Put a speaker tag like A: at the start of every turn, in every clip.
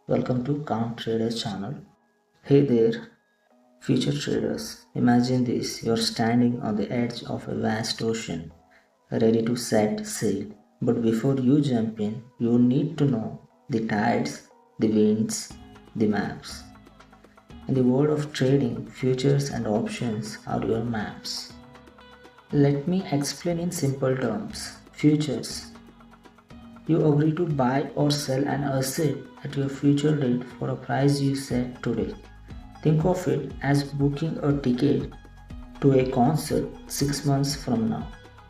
A: Welcome to Count Traders channel. Hey there, future traders. Imagine this, you're standing on the edge of a vast ocean, ready to set sail. But before you jump in, you need to know the tides, the winds, the maps. In the world of trading, futures and options are your maps. Let me explain in simple terms. Futures. You agree to buy or sell an asset at your future date for a price you set today. Think of it as booking a ticket to a concert 6 months from now.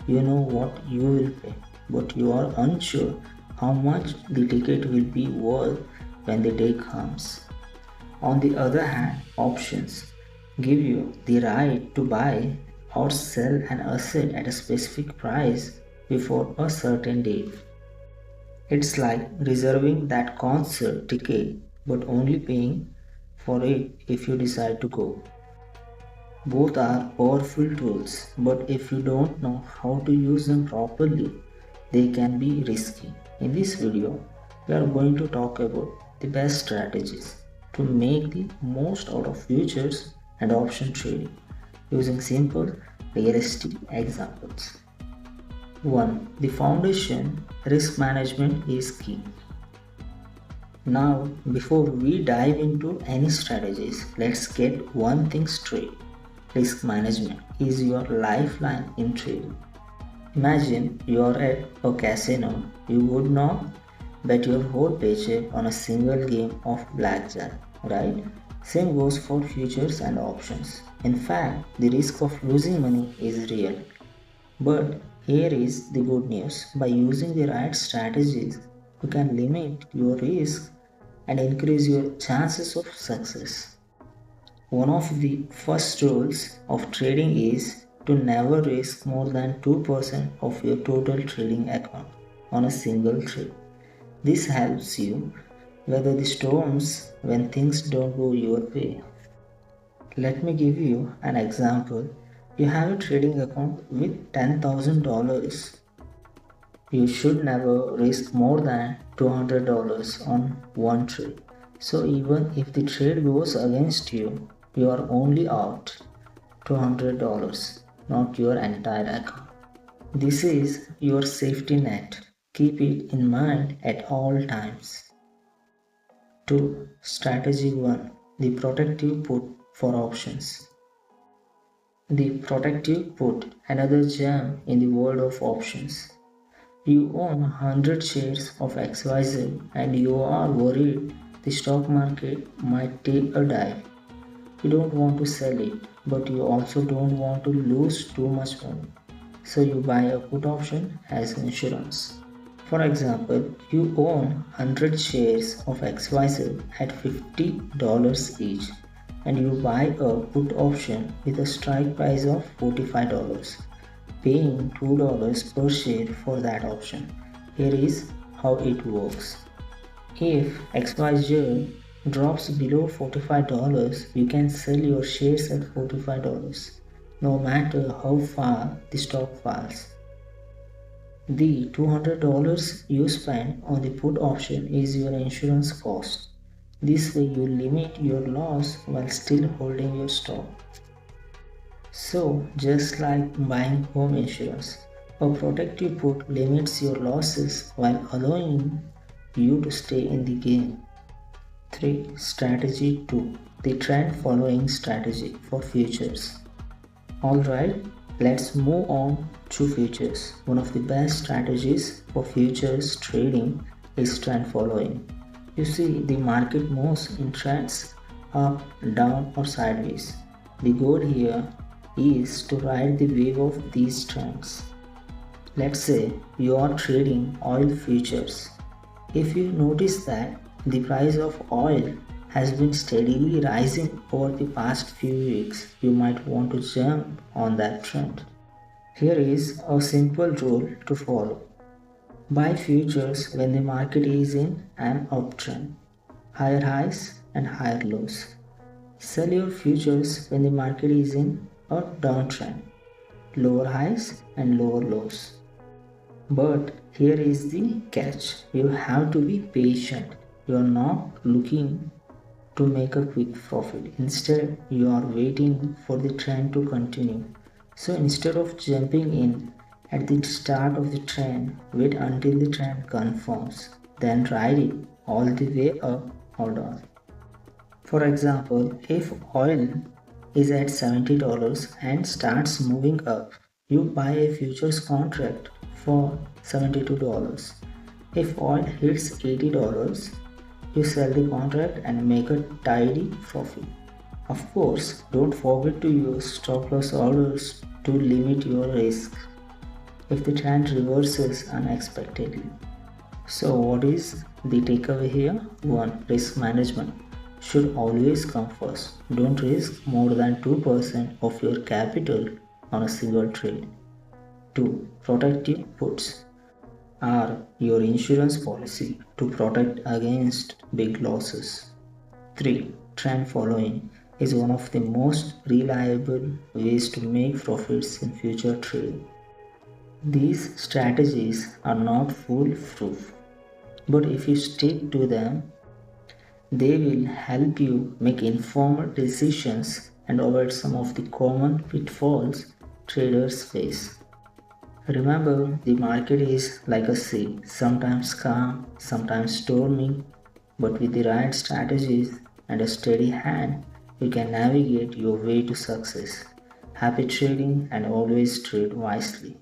A: You know what you will pay, but you are unsure how much the ticket will be worth when the day comes. On the other hand, options give you the right to buy or sell an asset at a specific price before a certain date. It's like reserving that concert ticket but only paying for it if you decide to go. Both are powerful tools, but if you don't know how to use them properly, they can be risky. In this video, we are going to talk about the best strategies to make the most out of futures and option trading using simple, realistic examples. 1. The foundation risk management is key. Now, before we dive into any strategies, let's get one thing straight. Risk management is your lifeline in trading. Imagine you are at a casino. You would not bet your whole paycheck on a single game of blackjack, right? Same goes for futures and options. In fact, the risk of losing money is real. But here is the good news. By using the right strategies, you can limit your risk and increase your chances of success. One of the first rules of trading is to never risk more than 2% of your total trading account on a single trade. This helps you weather the storms when things don't go your way. Let me give you an example. You have a trading account with $10,000. You should never risk more than $200 on one trade. So even if the trade goes against you, you are only out $200, not your entire account. This is your safety net. Keep it in mind at all times. 2. Strategy 1. The protective put for options. The protective put, another gem in the world of options. You own 100 shares of XYZ and you are worried the stock market might take a dive. You don't want to sell it, but you also don't want to lose too much money. So you buy a put option as insurance. For example, you own 100 shares of XYZ at $50 each and you buy a put option with a strike price of $45, paying $2 per share for that option. Here is how it works. If XYZ drops below $45, you can sell your shares at $45, no matter how far the stock falls. The $200 you spend on the put option is your insurance cost. This way you limit your loss while still holding your stock. So, just like buying home insurance, a protective put limits your losses while allowing you to stay in the game. 3. Strategy 2. The trend following strategy for futures. Alright, let's move on to futures. One of the best strategies for futures trading is trend following. You see, the market moves in trends up, down, or sideways. The goal here is to ride the wave of these trends. Let's say you are trading oil futures. If you notice that the price of oil has been steadily rising over the past few weeks, you might want to jump on that trend. Here is a simple rule to follow. Buy futures when the market is in an uptrend, higher highs and higher lows. Sell your futures when the market is in a downtrend, lower highs and lower lows. But here is the catch. You have to be patient. You are not looking to make a quick profit. Instead, you are waiting for the trend to continue. So instead of jumping in at the start of the trend, wait until the trend confirms, then ride it all the way up or down. For example, if oil is at $70 and starts moving up, you buy a futures contract for $72. If oil hits $80, you sell the contract and make a tidy profit. Of course, don't forget to use stop loss orders to limit your risk if the trend reverses unexpectedly. So, what is the takeaway here? 1. Risk management should always come first. Don't risk more than 2% of your capital on a single trade. 2. Protective puts are your insurance policy to protect against big losses. 3. Trend following is one of the most reliable ways to make profits in future trading. These strategies are not foolproof, but if you stick to them, they will help you make informed decisions and avoid some of the common pitfalls traders face. Remember, the market is like a sea, sometimes calm, sometimes stormy, but with the right strategies and a steady hand, you can navigate your way to success. Happy trading and always trade wisely.